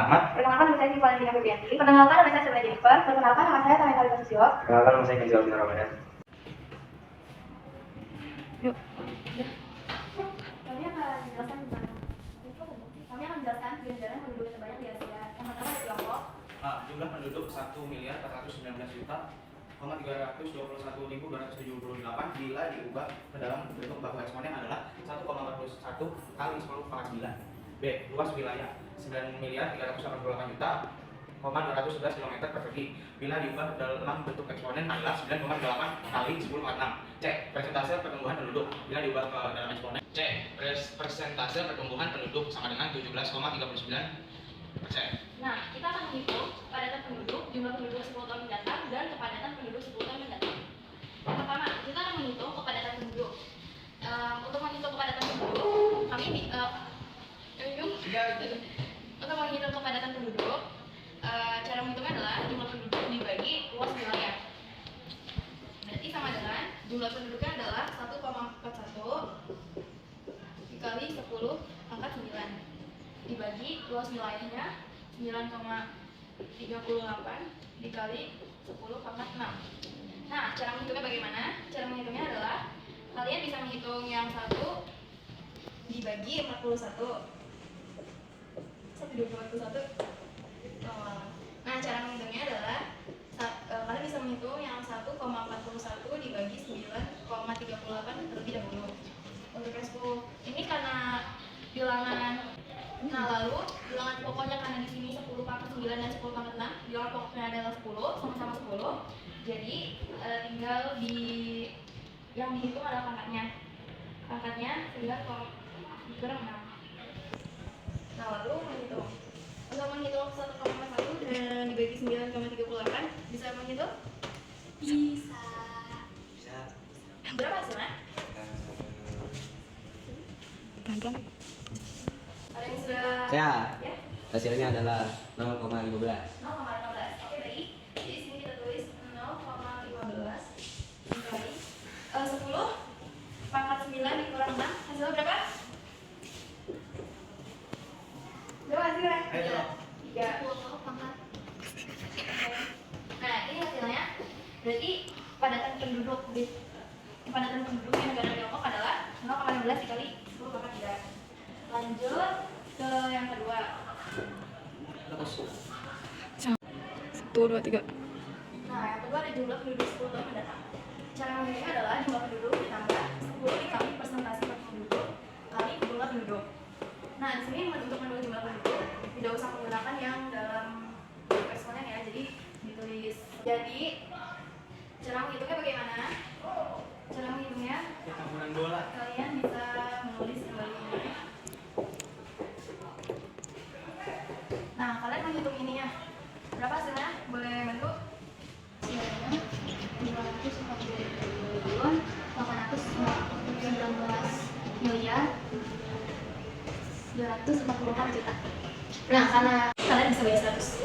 Ahmad. Perkenalkan nama saya Valentina Febrianti. Perkenalkan nama saya Sebenarnya Jennifer. Perkenalkan nama saya Tanya Kalita Susilo. Perkenalkan nama saya Kenzo Alvin Ramadan. Yuk. Kami akan menjelaskan tentang negara penduduk terbanyak di Asia. Yang pertama adalah Tiongkok. Jumlah penduduk 1.419.421.278 bila diubah ke dalam bentuk baku eksponen adalah 1,41 kali 10 pangkat 9. B. Luas wilayah 9.388.211 km persegi bila diubah ke dalam bentuk eksponen adalah 9,8 kali 10 pangkat 6. C. Persentase pertumbuhan penduduk bila diubah ke dalam eksponen. C. Persentase pertumbuhan penduduk sama dengan 17,39%. Nah, kita akan menghitung kepadatan penduduk, jumlah penduduk 10 tahun mendatang, dan kepadatan penduduk 10 tahun mendatang. Yang pertama, kita akan menghitung kepadatan penduduk. Untuk menghitung kepadatan penduduk, untuk menghitung kepadatan penduduk, cara menghitungnya adalah jumlah penduduk dibagi luas wilayah. Berarti sama dengan jumlah penduduknya adalah 1,41 dikali 10 pangkat 9 dibagi luas wilayahnya 9,38 dikali 10 pangkat 6. Nah, cara menghitungnya bagaimana? Cara menghitungnya adalah kalian bisa menghitung yang 1 dibagi 41. 1,41. Nah, cara menghitungnya adalah kalian bisa menghitung yang 1,41 dibagi 9,38 terlebih dahulu. Untuk yang 10 ini karena bilangan. Nah, lalu bilangan pokoknya karena di sini 10 pangkat 9 dan 10 pangkat 6, bilangan pokoknya adalah 10 sama-sama 10. Jadi tinggal yang dihitung adalah pangkatnya. Pangkatnya 9,6. Nah, lalu menghitung. Untuk menghitung 1,1 dan dibagi 9,38 bisa menghitung? Bisa. Berapa hasilnya? Pelan-pelan. Ada yang sudah? Saya. Ya? Hasilnya adalah 0,15. 0,15. Oke, baik. Jadi sini kita tulis 0,15 dikali 10 pangkat 9 dikurang 6. Hasilnya berapa? Berapa hasilnya? Ayo. 3 pangkat. Nah, ini hasilnya. Berarti kepadatan penduduk di negara Tiongkok adalah 0,15 dikali 10 pangkat 3. Lanjut ke yang kedua. 1, 2, 3. Nah, yang kedua ada jumlah penduduk 10 tahun mendatang. Cara menghitungnya adalah jumlah penduduk ditambah 10 dikali persentase penduduk kali jumlah penduduk. Nah, di sini untuk menentukan jumlah penduduk tidak usah menggunakan yang dalam eksponen ya, jadi ditulis. Jadi cara menghitungnya bagaimana? Cara menghitungnya kalian bisa menulis kembali. Nah, kalian menghitung ininya. Berapa hasilnya? Boleh bantu? Hasilnya 240.819.244 juta. Nah, karena kalian bisa bagi 100.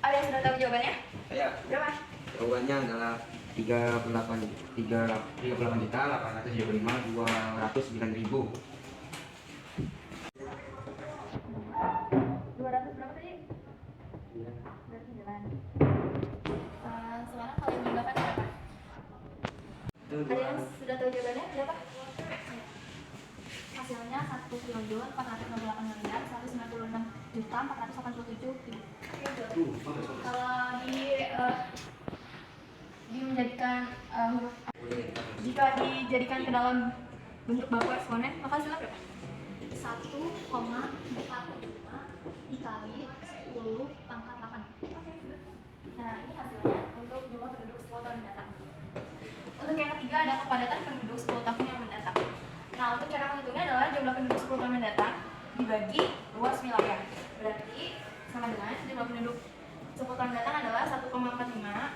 Ada yang sudah tahu jawabannya? Saya. Berapa? Jawabannya adalah 38.875.209.000. 200 berapa tadi? 209. Sekarang kalian jumlahkan berapa? Ada yang sudah tahu jawabannya? Berapa? Hasilnya 1.468.196.487. Kalau jika dijadikan ke dalam bentuk baku eksponen, maka hasilnya berapa? 1,45 dikali 10 pangkat 8. Nah, ini hasilnya untuk jumlah penduduk 10 tahun mendatang. Untuk yang ketiga ada kepadatan penduduk 10 tahun yang mendatang. Nah, untuk cara menghitungnya adalah jumlah penduduk 10 tahun mendatang dibagi luas wilayah. Berarti sama dengan jumlah penduduk 10 tahun mendatang adalah 1,45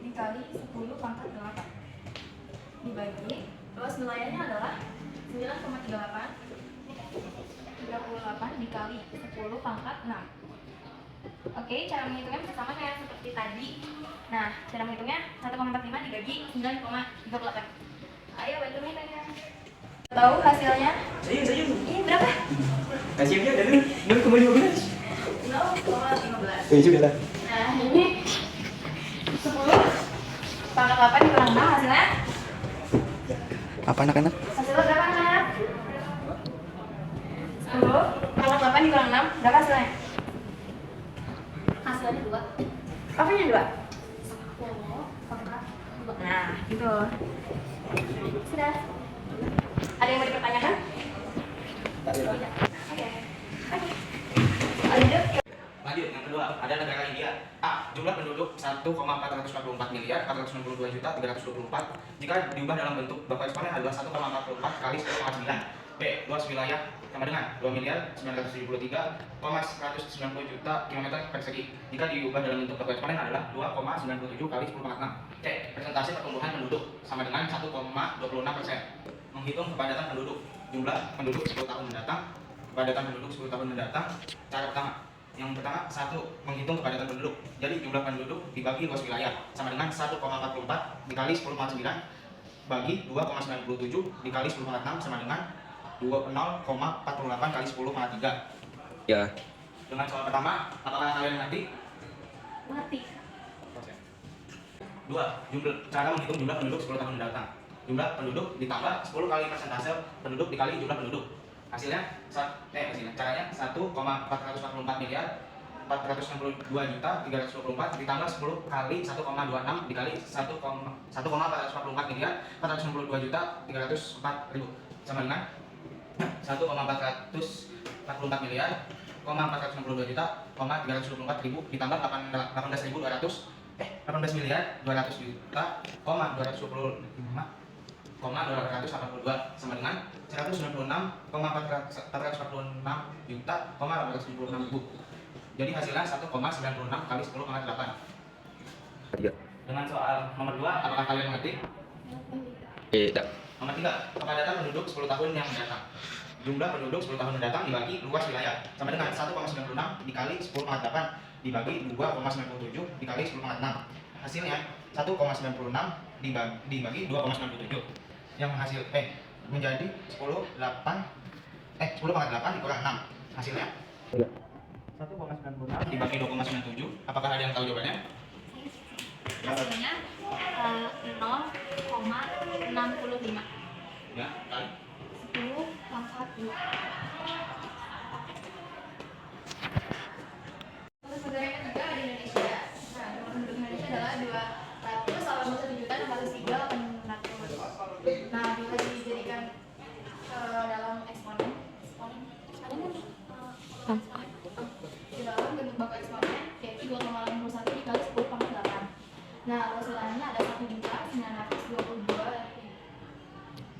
dikali 10 pangkat 8 dibagi luas wilayahnya adalah 9,38 dikali 10 pangkat 6. Oke, cara menghitungnya masih sama kayak seperti tadi. Nah, cara menghitungnya 1,45 dibagi 9,38. Ayo bantu menghitungnya. Tahu hasilnya? Saya. Ini berapa? Hasilnya dari 0,15. 0,15. Ya sudah lah. Nah, ini 10 pangkat 8 dikurang 6 hasilnya? Apa anak-anak? Hasilnya berapa anak? 10 pangkat 8 dikurang 6 berapa hasilnya? Hasilnya 2. Apanya 2? 10 pangkat 2. Nah, gitu. Sudah. Ada yang mau dipertanyakan? Tidak. Oke. Lanjut. Lanjut, yang kedua, ada negara India. A. Jumlah penduduk 1,444 miliar 462 juta 324. Jika diubah dalam bentuk baku eksponen adalah 1,44 kali 10 pangkat 9. B. Luas wilayah sama dengan 2 miliar 973,190 juta kilometer persegi. Jika diubah dalam bentuk baku eksponen adalah 2,97 kali 10 pangkat 6. C. Persentase pertumbuhan penduduk sama dengan 1,26%. Menghitung kepadatan penduduk. Jumlah penduduk 10 tahun mendatang. Kepadatan penduduk 10 tahun mendatang. Cara pertama. Yang pertama, 1. Menghitung kepadatan penduduk. Jadi jumlah penduduk dibagi luas wilayah sama dengan 1,44 dikali 10 pangkat 9 bagi 2,97 dikali 10 pangkat 6 sama dengan 0,48 kali 10 pangkat 3. Ya. Dengan soal pertama, apakah kalian mengerti? Mati. 2. Cara menghitung jumlah penduduk 10 tahun mendatang. Jumlah penduduk ditambah 10 kali persentase penduduk dikali jumlah penduduk. Hasilnya caranya 1,444 miliar 462 juta 324 ditambah 10 kali 1,26 dikali 1,444 miliar 462 juta 304 ribu sama dengan 1,444 miliar 462 juta 324 ribu ditambah 18 miliar 200 juta 285,282 sama dengan 196,446 juta 876 ribu. Jadi hasilnya 1,96 kali 10 pangkat 8. Dengan soal nomor 2, apakah kalian mengerti? Tidak. Nomor 3, kepadatan penduduk 10 tahun yang mendatang. Jumlah penduduk 10 tahun mendatang dibagi luas wilayah sama dengan 1,96 dikali 10 pangkat 8 dibagi 2,97 dikali 10 pangkat 6. Hasilnya 1,96 dibagi 2,97 yang hasil menjadi 10 pangkat 8 dikurang 6. Hasilnya 1,96 dibagi 2,97. Apakah ada yang tahu jawabannya? Hasilnya 0,65. Ya, kali 10 pangkat 2. Untuk negara yang ketiga di Indonesia. Nah, jumlah penduduk Indonesia adalah 281 juta 603.800. Nah, bila dijadikan dalam eksponen di dalam bentuk baku eksponen yaitu 2,81 dikali 10 pangkat 8. Nah, luas wilayahnya ada 1.922.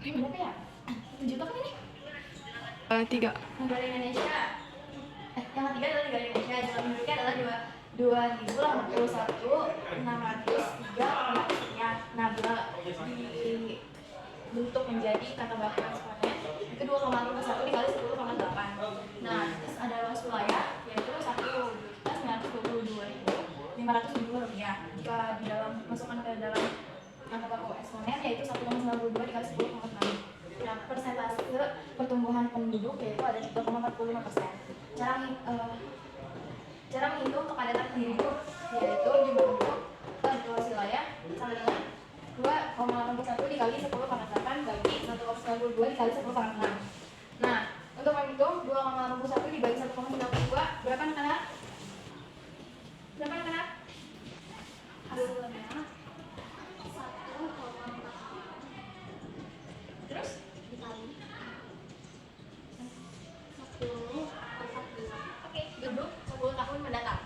Berapa ya? 1 juta kan ini? 3. Negara Indonesia. Yang ketiga adalah negara Indonesia. Jumlah penduduknya adalah 2.081.603 sekian. Nah, bila dibentuk menjadi kata baku eksponen itu 2,51 dikali 10 pangkat 8. Nah, terus ada luas wilayah yaitu 1.922.502 rupiah. Jika di dalam masukkan ke dalam kata baku eksponen yaitu 1,92 dikali 10 pangkat 6. Nah, persentase pertumbuhan penduduk yaitu ada 3,45%. Cara menghitung kepadatan penduduk yaitu jumlah penduduk luas wilayah sama dengan 2,81 dikali 10 pangkat 8 bagi 1,92 dikali 10 pangkat 6. Nah, untuk menghitung 2,81 dibagi 1,92 berapa anak-anak? Berapa anak-anak? Hasilnya 1,4. Terus dikali 10. Oke, penduduk 10 tahun mendatang.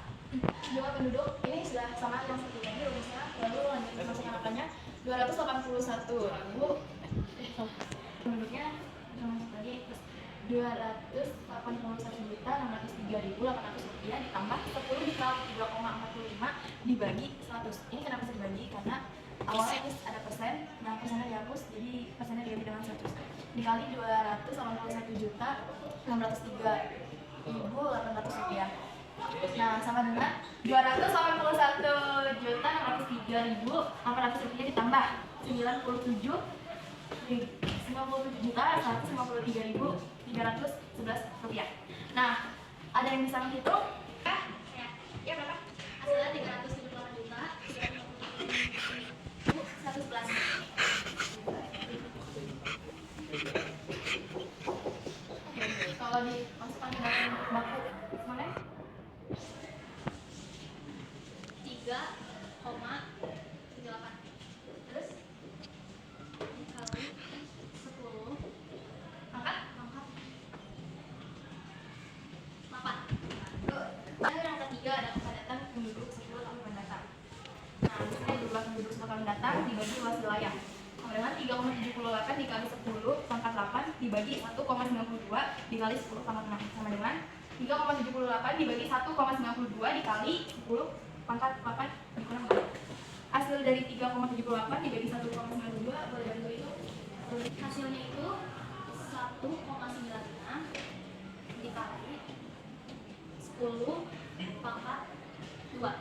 Jumlah penduduk ini sudah sama yang sebelumnya ini rumusnya. Lalu lanjut masukkan angkanya 281.000. Penduduknya masuk lagi 281.603.800 rupiah ditambah 10 dikali 2,45 dibagi 100. Ini kenapa bisa dibagi? Karena awalnya ini ada persen, nah persennya dihapus, jadi persennya diganti dengan 100 dikali 281.603.800 rupiah. Nah, sama dengan 281.603.800 rupiah ditambah 97.153.311 rupiah. Nah, ada yang bisa menghitung? Ya berapa? Hasilnya 378.111. Kalau dimasukkan ke dalam baku mana? 3,78. Terus dikali 10. Angkat? Angkat 8. Yang ketiga ada kepadatan penduduk 10 tahun mendatang. Nah, misalnya jumlah penduduk 10 tahun mendatang dibagi luas wilayah. Sama dengan 3,78 dikali 10 pangkat 8 dibagi 1,92 dikali 10 pangkat 6. Sama dengan 3,78 dibagi 1,92 dikali 10 pangkat 8 dikurang 4. Hasil dari 3,78 dibagi 1,92 boleh bantu itu? Hasilnya itu 1,96 dikali 10 pangkat 2.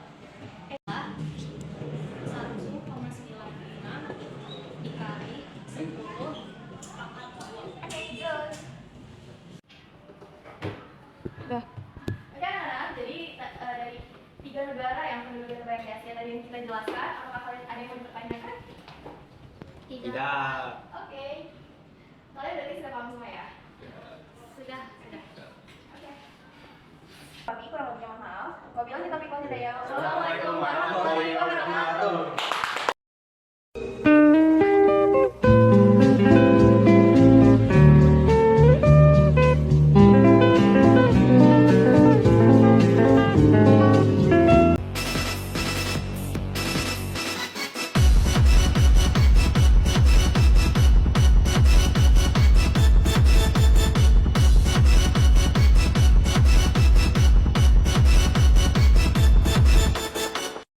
1,96 dikali 10 pangkat 2. Oke, good. Dah. Oke anak-anak, jadi dari 3 negara yang penduduknya terbanyak di Asia tadi yang kita jelaskan, apakah kalian ada yang mau dipertanyakan? Tidak. Oke. Kalian berarti sudah paham semua ya? Sudah. Oke. Tapi kurang lebihnya mohon maaf. Wabillahi taufiq wal hidayah. Wassalamualaikum warahmatullahi wabarakatuh.